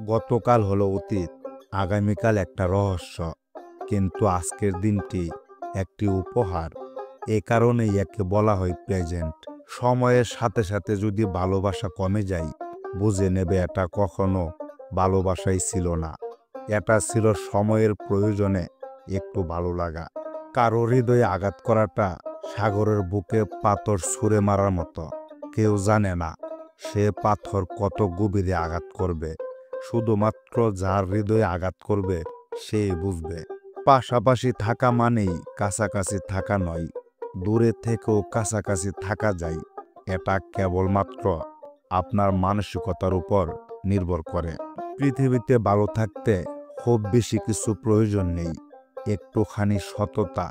গতকাল হলো অতীত, আগামীকাল একটা রহস্য, কিন্তু আজকের দিনটি একটি উপহার। এ কারণেই একে বলা হয় প্রেজেন্ট। সময়ের সাথে সাথে যদি ভালোবাসা কমে যায়, বুঝে নেবে এটা কখনো ভালোবাসাই ছিল না, এটা ছিল সময়ের প্রয়োজনে একটু ভালো লাগা। কারো হৃদয়ে আঘাত করাটা সাগরের বুকে পাথর ছুঁড়ে মারার মতো। কেউ জানে না সে পাথর কত গভীরে আঘাত করবে, শুধুমাত্র যার হৃদয়ে আঘাত করবে সেই বুঝবে। পাশাপাশি থাকা মানেই কাছাকাছি থাকা নয়, দূরে থেকেও কাছাকাছি থাকা যায়। এটা কেবলমাত্র আপনার মানসিকতার উপর নির্ভর করে। পৃথিবীতে ভালো থাকতে খুব বেশি কিছু প্রয়োজন নেই। একটুখানি সততা,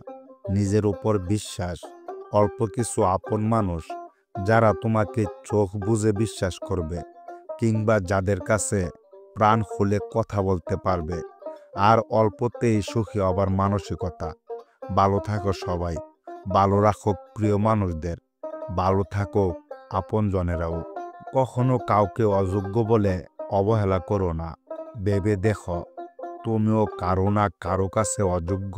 নিজের উপর বিশ্বাস, অল্প কিছু আপন মানুষ যারা তোমাকে চোখ বুজে বিশ্বাস করবে, কিংবা যাদের কাছে প্রাণ খুলে কথা বলতে পারবে। আর অল্পতেই সুখী হবার মানসিকতা। ভালো থাকো সবাই, ভালো রাখো প্রিয় মানুষদের, ভালো থাকো আপনজনেরাও। কখনো কাউকে অযোগ্য বলে অবহেলা করো না। ভেবে দেখো, তুমিও কারো না কারো কাছে অযোগ্য।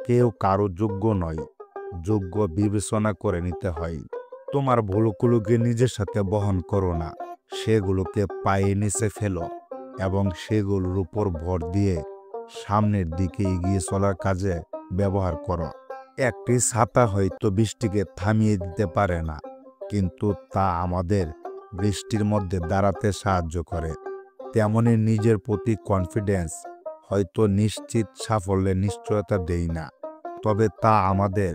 কেউ কারো যোগ্য নয়, যোগ্য বিবেচনা করে নিতে হয়। তোমার ভুলগুলোকে নিজের সাথে বহন করো না, সেগুলোকে পায়ে নিচে ফেলো এবং সেগুলোর উপর ভর দিয়ে সামনের দিকে এগিয়ে চলার কাজে ব্যবহার করো। একটি ছাতা হয়তো বৃষ্টিকে থামিয়ে দিতে পারে না, কিন্তু তা আমাদের বৃষ্টির মধ্যে দাঁড়াতে সাহায্য করে। তেমনি নিজের প্রতি কনফিডেন্স হয়তো নিশ্চিত সাফল্যের নিশ্চয়তা দেয় না, তবে তা আমাদের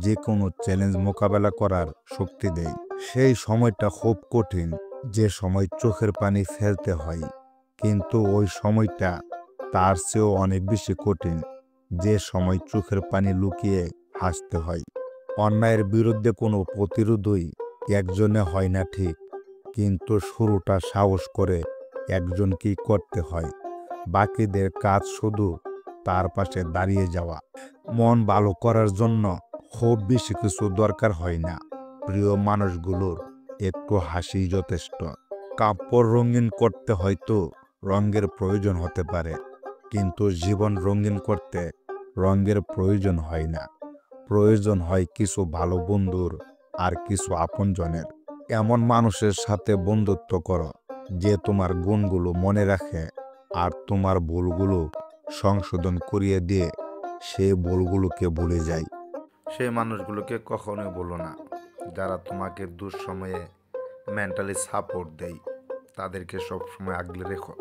যে কোনো চ্যালেঞ্জ মোকাবেলা করার শক্তি দেয়। সেই সময়টা খুব কঠিন, যে সময় চোখের পানি ফেলতে হয়, কিন্তু ওই সময়টা তার চেয়েও অনেক বেশি কঠিন, যে সময় চোখের পানি লুকিয়ে হাসতে হয়। অন্যায়ের বিরুদ্ধে কোনো প্রতিরোধই একজনে হয় না ঠিক, কিন্তু শুরুটা সাহস করে একজনকেই করতে হয়। বাকিদের কাজ শুধু তার পাশে দাঁড়িয়ে যাওয়া। মন ভালো করার জন্য খুব বেশি কিছু দরকার হয় না, প্রিয় মানুষগুলোর একটু হাসি যথেষ্ট। কাপড় রঙিন করতে হয়তো রঙের প্রয়োজন হতে পারে, কিন্তু জীবন রঙিন করতে রঙের প্রয়োজন হয় না। প্রয়োজন হয় কিছু ভালো বন্ধুর আর কিছু আপনজনের। এমন মানুষের সাথে বন্ধুত্ব করো যে তোমার গুণগুলো মনে রাখে আর তোমার ভুলগুলো সংশোধন করিয়ে দিয়ে সে ভুলগুলোকে ভুলে যায়। সেই মানুষগুলোকে কখনোই বলো না যারা তোমাকে দুঃসময়ে মেন্টালি সাপোর্ট দেয়, তাদেরকে সবসময় আগলে রেখো।